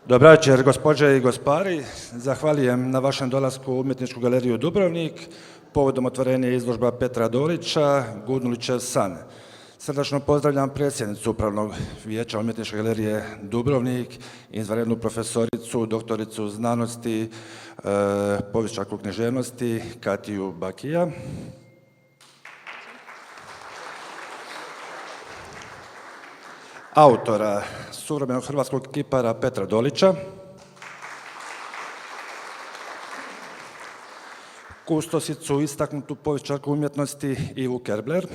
Dobar večer, gospođe i gospari. Zahvaljujem na vašem dolasku u Umjetničku galeriju Dubrovnik povodom otvorenja izložba Petra Dolića, Gundulićev san. Srdačno pozdravljam predsjednicu Upravnog vijeća Umjetničke galerije Dubrovnik, izvanrednu profesoricu, doktoricu znanosti, povjesničarku književnosti Katiju Bakija. Autora suvremenog hrvatskog kipara Petra Dolića, kustosicu, istaknutu povjesničarku umjetnosti Ivu Kerbler,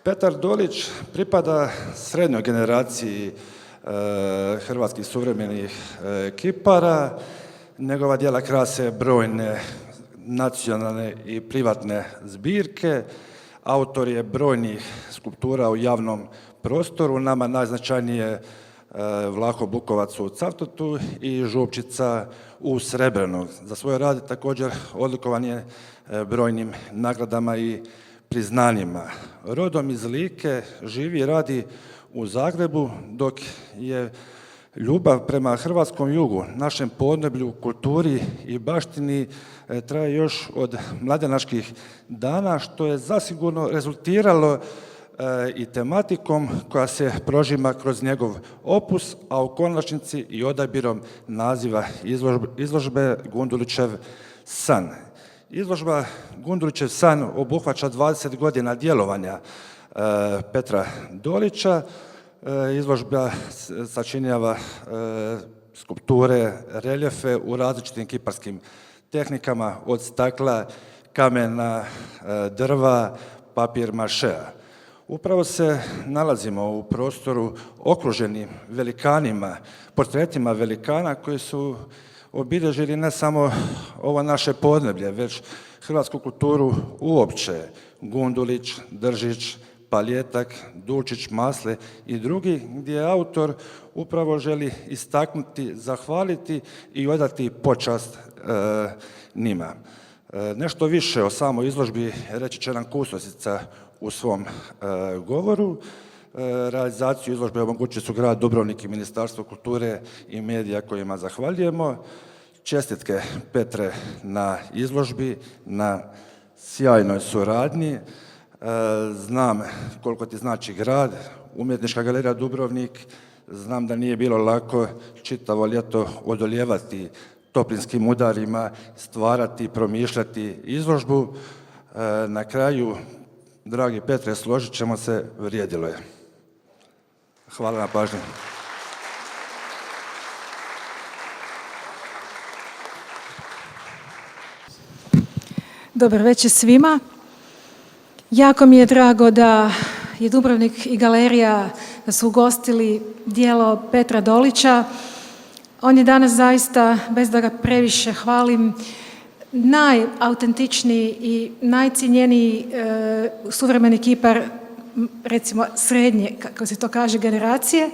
Petar Dolić pripada srednjoj generaciji hrvatskih suvremenih kipara. Njegova djela krase brojne nacionalne i privatne zbirke. Autor je brojnih skulptura u javnom prostoru, nama najznačajnije Vlaho Bukovac u Cavtatu i Župčica u Srebrenu. Za svoj rad također odlikovan je brojnim nagradama i priznanjima. Rodom iz Like, živi i radi u Zagrebu, dok je ljubav prema hrvatskom jugu, našem podneblju, kulturi i baštini traje još od mladenačkih dana, što je zasigurno rezultiralo i tematikom koja se prožima kroz njegov opus, a u konačnici i odabirom naziva izložbe Gundulićev san. Izložba Gundulićev san obuhvaća 20 godina djelovanja Petra Dolića. Izložba sačinjava skulpture, reljefe u različitim kiparskim tehnikama, od stakla, kamena, drva, papir mašea. Upravo se nalazimo u prostoru okruženi velikanima, portretima velikana koji su obilježili ne samo ovo naše podneblje, već hrvatsku kulturu uopće. Gundulić, Držić, Paljetak, Dulčić, Masle i drugi, gdje autor upravo želi istaknuti, zahvaliti i odati počast njima. Nešto više o samoj izložbi reći će nam kustosica u svom govoru. Realizaciju izložbe omogućili su grad Dubrovnik i Ministarstvo kulture i medija kojima zahvaljujemo. Čestitke Petre na izložbi, na sjajnoj suradnji. Znam koliko ti znači grad, Umjetnička galerija Dubrovnik. Znam da nije bilo lako čitavo ljeto odolijevati toplinskim udarima, stvarati, promišljati izložbu. Na kraju, dragi Petre, složit ćemo se, vrijedilo je. Hvala na pažnji. Dobar večer svima. Jako mi je drago da je Dubrovnik i galerija da su ugostili djelo Petra Dolića. On je danas zaista, bez da ga previše hvalim, najautentičniji i najcjenjeniji suvremeni kipar, recimo srednje, kako se to kaže, generacije.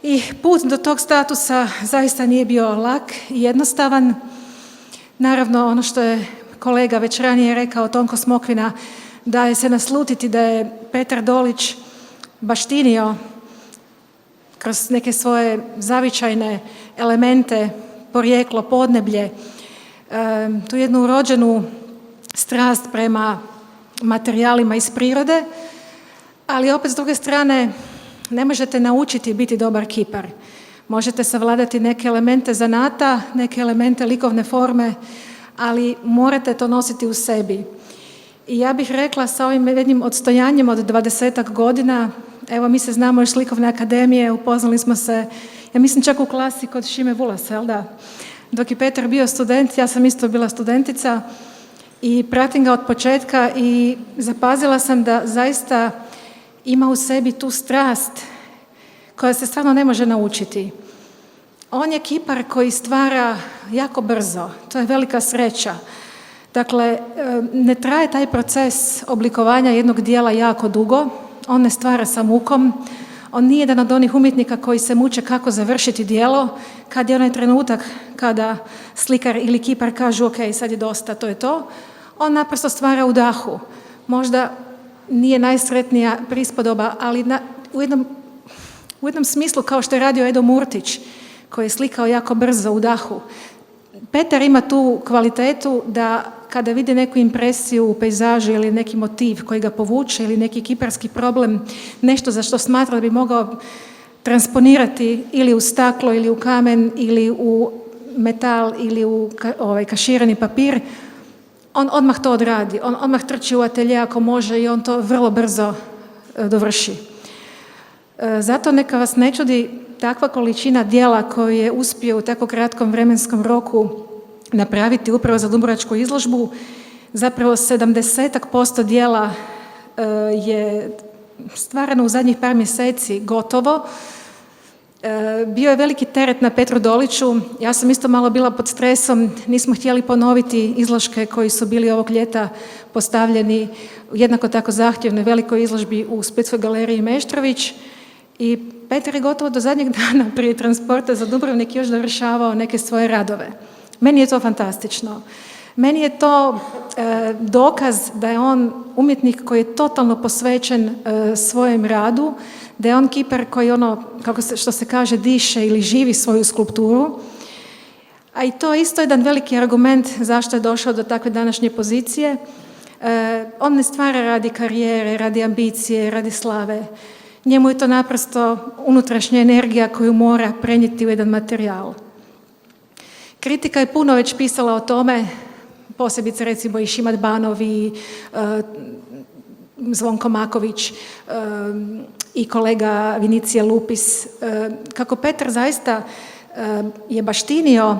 I put do tog statusa zaista nije bio lak i jednostavan. Naravno, ono što je kolega već ranije rekao, Tonko Smokvina, daje se naslutiti da je Petar Dolić baštinio kroz neke svoje zavičajne elemente, porijeklo, podneblje, tu jednu urođenu strast prema materijalima iz prirode, ali opet s druge strane ne možete naučiti biti dobar kipar. Možete savladati neke elemente zanata, neke elemente likovne forme, ali morate to nositi u sebi. I ja bih rekla sa ovim jednim odstojanjem od 20-ak godina, evo mi se znamo još s Likovne akademije, upoznali smo se, ja mislim čak u klasi kod Šime Vulasa, jel da? Dok je Petar bio student, ja sam isto bila studentica i pratim ga od početka i zapazila sam da zaista ima u sebi tu strast koja se stvarno ne može naučiti. On je kipar koji stvara jako brzo, to je velika sreća. Dakle, ne traje taj proces oblikovanja jednog dijela jako dugo, on ne stvara sa mukom, on nije jedan od onih umjetnika koji se muče kako završiti djelo, kad je onaj trenutak kada slikar ili kipar kažu ok, sad je dosta, to je to. On naprosto stvara u dahu. Možda nije najsretnija prispodoba, ali u jednom smislu kao što je radio Edo Murtić, koji je slikao jako brzo u dahu. Petar ima tu kvalitetu da kada vidi neku impresiju u pejzažu ili neki motiv koji ga povuče ili neki kiparski problem, nešto za što smatra da bi mogao transponirati ili u staklo ili u kamen ili u metal ili u kaširani papir, on odmah to odradi. On odmah trči u atelje ako može i on to vrlo brzo dovrši. Zato neka vas ne čudi takva količina djela koju je uspio u tako kratkom vremenskom roku napraviti upravo za dubrovačku izložbu. Zapravo 70% djela je stvarano u zadnjih par mjeseci gotovo. Bio je veliki teret na Petru Doliću. Ja sam isto malo bila pod stresom. Nismo htjeli ponoviti izložke koji su bili ovog ljeta postavljeni u jednako tako zahtjevnoj velikoj izložbi u Splitskoj galeriji Meštrović. I Petar je gotovo do zadnjeg dana prije transporta za Dubrovnik još dovršavao neke svoje radove. Meni je to fantastično. Meni je to dokaz da je on umjetnik koji je totalno posvećen svojem radu, da je on kipar koji što se kaže, diše ili živi svoju skulpturu. A i to je isto jedan veliki argument zašto je došao do takve današnje pozicije. On ne stvara radi karijere, radi ambicije, radi slave. Njemu je to naprosto unutrašnja energija koju mora prenijeti u jedan materijal. Kritika je puno već pisala o tome, posebice recimo i Šimat Banov i Zvonko Maković i kolega Vinicija Lupis, kako Petar zaista je baštinio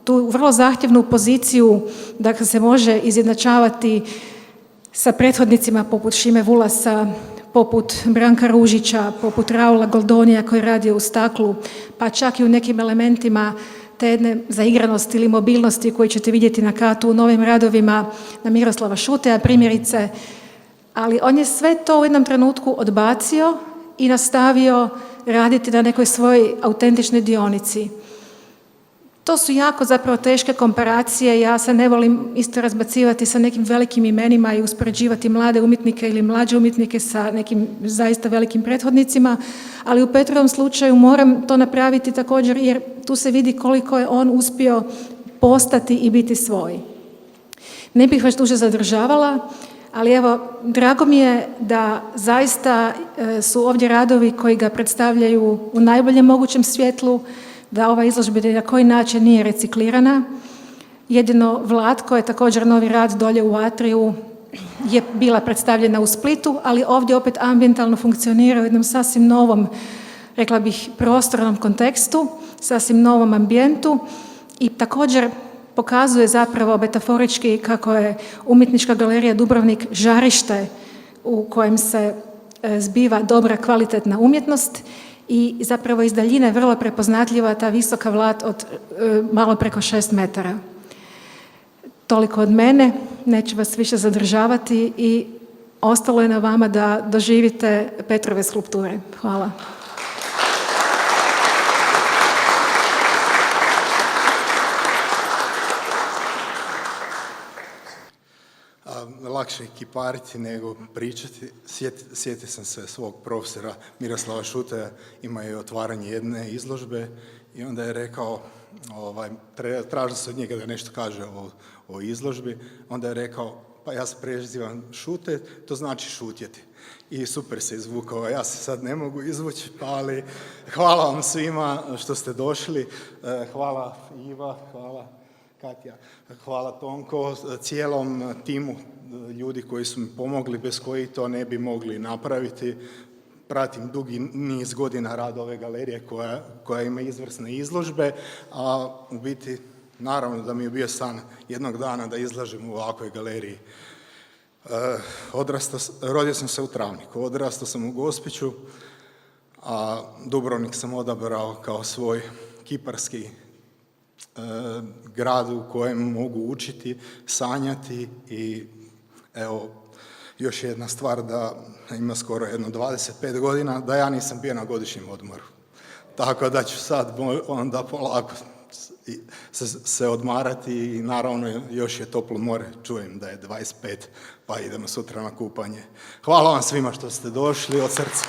tu vrlo zahtjevnu poziciju da se može izjednačavati sa prethodnicima poput Šime Vulasa, poput Branka Ružića, poput Raula Goldonija koji je radio u staklu, pa čak i u nekim elementima te jedne zaigranosti ili mobilnosti koju ćete vidjeti na Katu u novim radovima na Miroslava Šuteja primjerice, ali on je sve to u jednom trenutku odbacio i nastavio raditi na nekoj svojoj autentičnoj dionici. To su jako zapravo teške komparacije, ja se ne volim isto razbacivati sa nekim velikim imenima i uspoređivati mlade umjetnike ili mlađe umjetnike sa nekim zaista velikim prethodnicima, ali u Petrovom slučaju moram to napraviti također jer tu se vidi koliko je on uspio postati i biti svoj. Ne bih vas duže zadržavala, ali evo, drago mi je da zaista su ovdje radovi koji ga predstavljaju u najboljem mogućem svjetlu, da ova izložba na koji način nije reciklirana. Jedino Vlatko je također novi rad dolje u Atriju je bila predstavljena u Splitu, ali ovdje opet ambijentalno funkcionira u jednom sasvim novom, rekla bih, prostornom kontekstu, sasvim novom ambijentu i također pokazuje zapravo metaforički kako je umjetnička galerija Dubrovnik žarište u kojem se zbiva dobra kvalitetna umjetnost i zapravo iz daljine je vrlo prepoznatljiva ta visoka vlat od malo preko 6 metara. Toliko od mene, neću vas više zadržavati i ostalo je na vama da doživite Petrove skulpture. Hvala. Lakše je kipariti nego pričati. Sjetio sam se svog profesora Miroslava Šuteja, ima je otvaranje jedne izložbe i onda je rekao, tražio se od njega da nešto kaže o izložbi, onda je rekao, pa ja se prezivam Šute, to znači šutjeti. I super se izvukao, ja se sad ne mogu izvući, ali hvala vam svima što ste došli, hvala Iva, hvala Katja, hvala Tonko, cijelom timu ljudi koji su mi pomogli, bez koji to ne bi mogli napraviti. Pratim dugi niz godina rad ove galerije koja ima izvrsne izložbe, a u biti naravno da mi je bio san jednog dana da izlažem u ovakvoj galeriji. Rodio sam se u Travniku, odrastao sam u Gospiću, a Dubrovnik sam odabrao kao svoj kiparski grad u kojem mogu učiti, sanjati i evo, još jedna stvar da ima skoro jedno 25 godina da ja nisam bio na godišnjem odmoru. Tako da ću sad onda polako se odmarati i naravno još je toplo more, čujem da je 25, pa idemo sutra na kupanje. Hvala vam svima što ste došli od srca.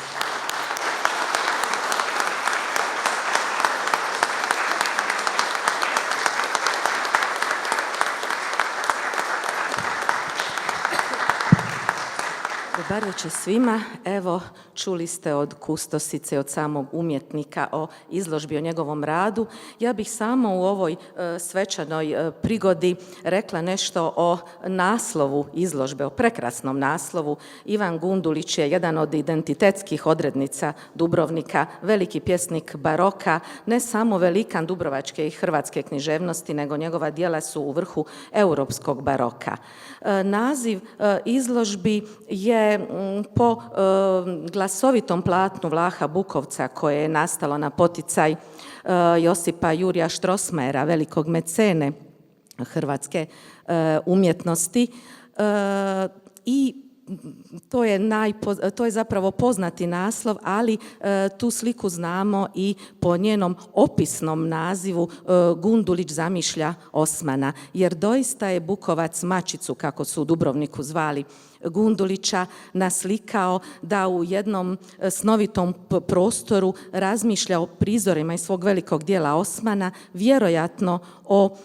Dobar večer svima. Evo, čuli ste od kustosice, od samog umjetnika o izložbi, o njegovom radu. Ja bih samo u ovoj svečanoj prigodi rekla nešto o naslovu izložbe, o prekrasnom naslovu. Ivan Gundulić je jedan od identitetskih odrednica Dubrovnika, veliki pjesnik baroka, ne samo velikan dubrovačke i hrvatske književnosti, nego njegova djela su u vrhu europskog baroka. Naziv izložbi je po glasovitom platnu Vlaha Bukovca koje je nastalo na poticaj Josipa Jurija Strossmayera, velikog mecene hrvatske umjetnosti, i to je zapravo poznati naslov, ali tu sliku znamo i po njenom opisnom nazivu Gundulić zamišlja Osmana, jer doista je Bukovac mačicu, kako su u Dubrovniku zvali Gundulića, naslikao da u jednom snovitom prostoru razmišlja o prizorima iz svog velikog dijela Osmana, vjerojatno o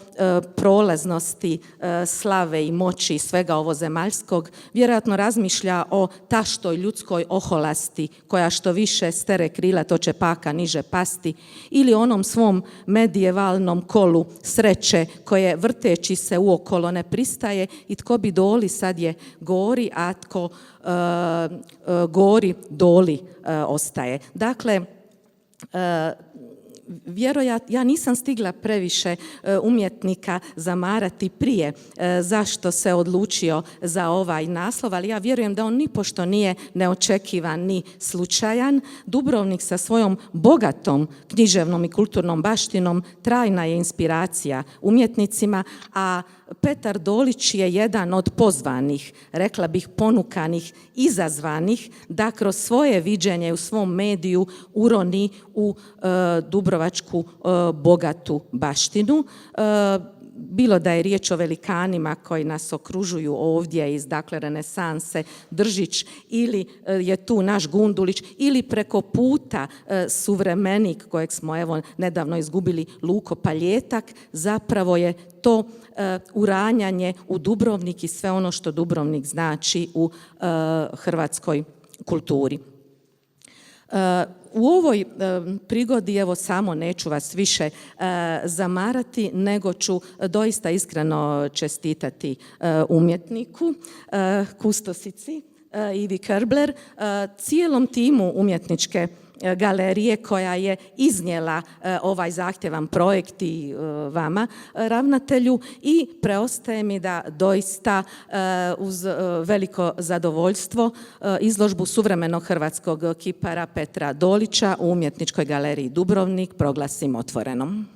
prolaznosti slave i moći i svega ovozemaljskog, vjerojatno razmišlja o taštoj ljudskoj oholasti koja što više stere krila to će paka niže pasti, ili onom svom medievalnom kolu sreće koje vrteći se uokolo ne pristaje i tko bi doli sad je gori, a tko gori doli ostaje. Dakle, vjerojatno, ja nisam stigla previše umjetnika zamarati prije zašto se odlučio za ovaj naslov, ali ja vjerujem da on nipošto nije neočekivan ni slučajan. Dubrovnik sa svojom bogatom književnom i kulturnom baštinom trajna je inspiracija umjetnicima, a Petar Dolić je jedan od pozvanih, rekla bih ponukanih, izazvanih da kroz svoje viđenje u svom mediju uroni u dubrovačku bogatu baštinu. Bilo da je riječ o velikanima koji nas okružuju ovdje iz renesanse, Držić, ili je tu naš Gundulić, ili preko puta suvremenik kojeg smo evo nedavno izgubili, Luko Paljetak, zapravo je to uranjanje u Dubrovnik i sve ono što Dubrovnik znači u hrvatskoj kulturi. U ovoj prigodi, evo samo neću vas više zamarati, nego ću doista iskreno čestitati umjetniku, kustosici Ivi Körbler, cijelom timu umjetničke galerije koja je iznijela ovaj zahtjevan projekt i vama, ravnatelju, i preostaje mi da doista uz veliko zadovoljstvo izložbu suvremenog hrvatskog kipara Petra Dolića u Umjetničkoj galeriji Dubrovnik proglasim otvorenom.